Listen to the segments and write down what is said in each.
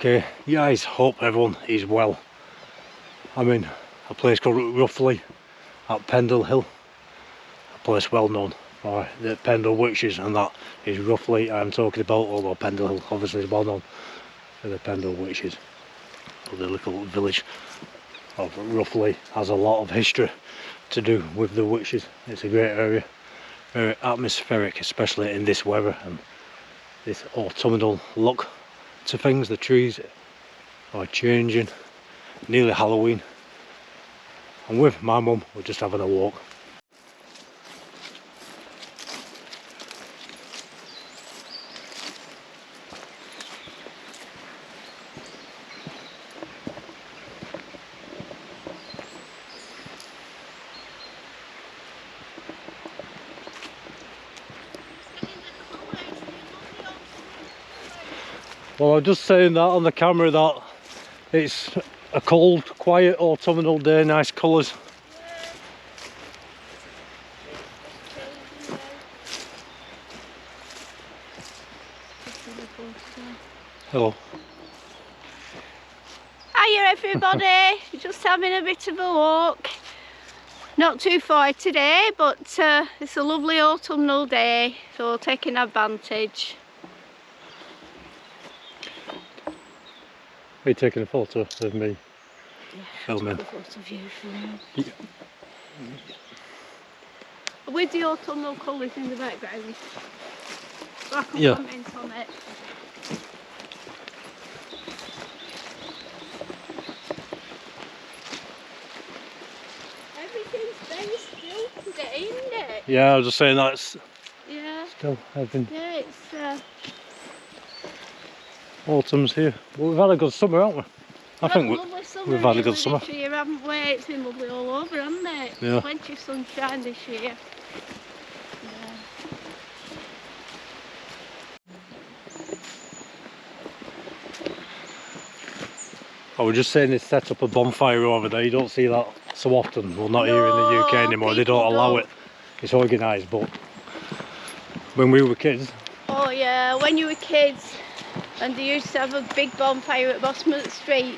Okay, guys, hope everyone is well. I'm in a place called Roughlee at Pendlehill, a place well known for the Pendlewitches, and that is Roughlee I'm talking about, although Pendlehill obviously is well known for the Pendlewitches. But the little village of Roughlee has a lot of history to do with the witches. It's a great area, very atmospheric, especially in this weather and this autumnal look to things. The trees are changing, nearly Halloween, and with my mum we're just having a walk. Well, I was just saying that on the camera that it's a cold, quiet autumnal day, nice colours. Hello. Hiya everybody, just having a bit of a walk. Not too far today, but it's a lovely autumnal day, so taking advantage. Are you taking a photo of me? Yeah, filming? a photo of you filming. Yeah. With the autumnal colours in the background, so I can comment on it. Everything's very still today, isn't it? Yeah, I was just saying that's still everything. Yeah, it's autumn's here. Well, we've had a good summer, haven't we? I think we've had a good summer. This year, haven't we? It's been lovely all over, hasn't it? Yeah. Plenty of sunshine this year. Yeah. I was just saying they set up a bonfire over there. You don't see that so often. Well, not here in the UK anymore. They don't allow it. It's organised, but when we were kids. Oh yeah, when you were kids, and they used to have a big bonfire at Bosman Street,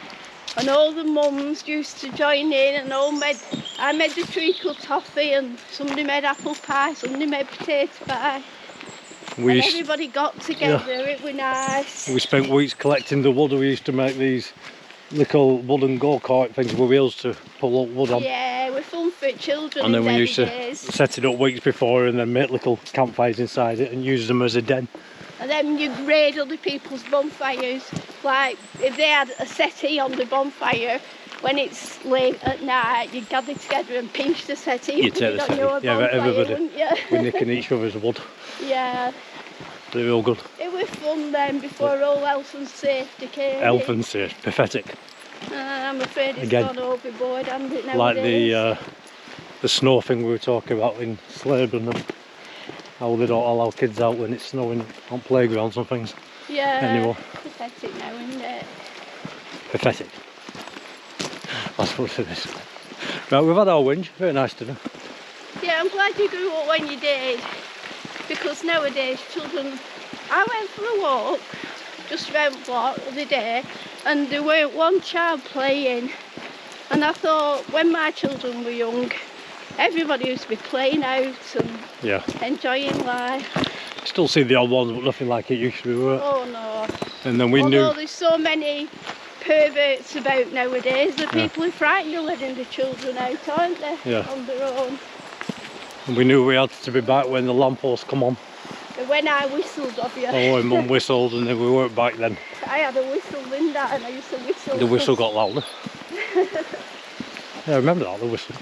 and all the mums used to join in, and I made the treacle toffee, and somebody made apple pie, somebody made potato pie. And everybody got together. Yeah. It was nice. We spent weeks collecting the wood. We used to make these little wooden go-kart things with wheels to pull up wood on. Yeah, we're fun for children. And then we used to set it up weeks before and then make little campfires inside it and use them as a den. And then you raid other people's bonfires. Like if they had a settee on the bonfire, when it's late at night, you gather together and pinch the settee. You take the settee. Yeah, everybody. We're nicking each other's wood. Yeah. They were all good. It was fun then before all health and safety came. Health and safety, pathetic. I'm afraid it's gone overboard, hasn't it, nowadays? Like the snow thing we were talking about in Sladen, and how they don't allow kids out when it's snowing on playgrounds and things anymore. Pathetic now, isn't it? Pathetic. That's what it is. Right, we've had our whinge. Very nice to do. Yeah, I'm glad you grew up when you did. Because nowadays children, I went for a walk just around the block the other day, and there weren't one child playing, and I thought when my children were young everybody used to be playing out and enjoying life. Still see the odd ones, but nothing like it used to be, right? Oh no. And then Although there's so many perverts about nowadays that people are frightened of letting the children out, aren't they? On their own. And we knew we had to be back when the lamppost come on. When I whistled of you. Oh, and Mum whistled, and then we weren't back then. I had a whistle in that, and I used to whistle. The whistle got louder. Yeah, I remember that, the whistle.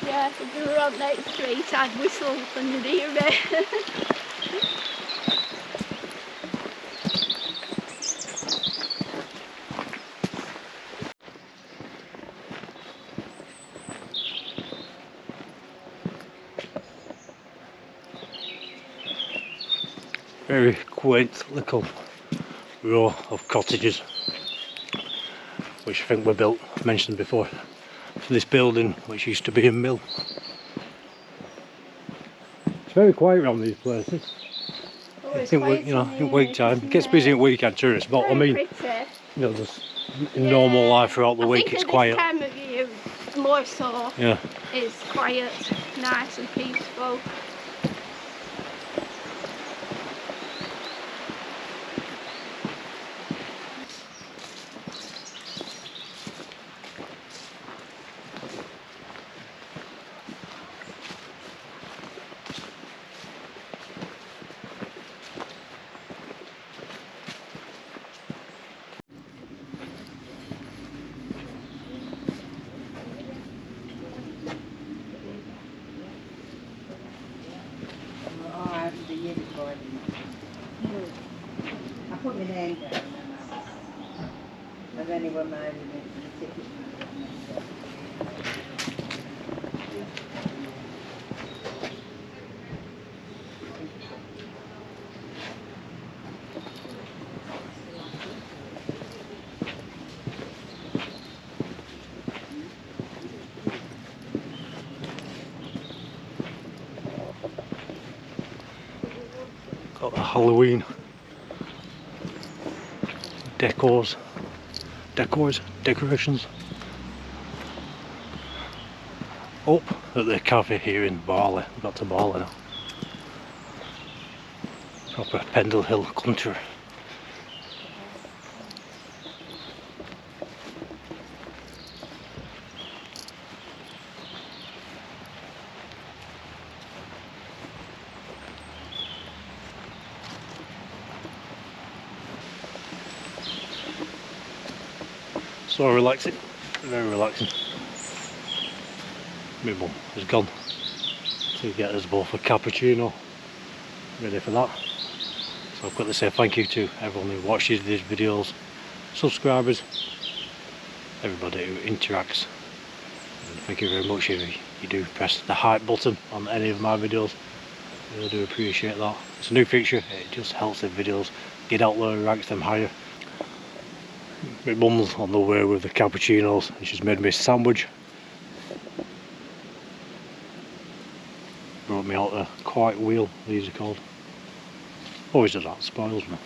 Yeah, if you were on Next Street, I'd whistle and you'd hear it. Very quaint little row of cottages, which I think were built, mentioned before, for this building which used to be a mill. It's very quiet around these places. I think in week time. It gets busy at weekend tourists, but I mean, You know, just in normal life throughout the week it's quiet. This time of year more so. Yeah. It's quiet, nice and peaceful. I put my name down and then he went married me the ticket. Got the Halloween decorations up at the cafe here in Barley. We've got to Barley now. Proper Pendlehill country. So relaxing, very relaxing. My mum has gone to get us both a cappuccino, ready for that. So I've got to say thank you to everyone who watches these videos, subscribers, everybody who interacts. And thank you very much if you do press the hype button on any of my videos. I really do appreciate that. It's a new feature, it just helps the videos get out there and ranks them higher. My mum's on the way with the cappuccinos and she's made me a sandwich. Brought me out a quiet wheel, these are called. Always does that, spoils me.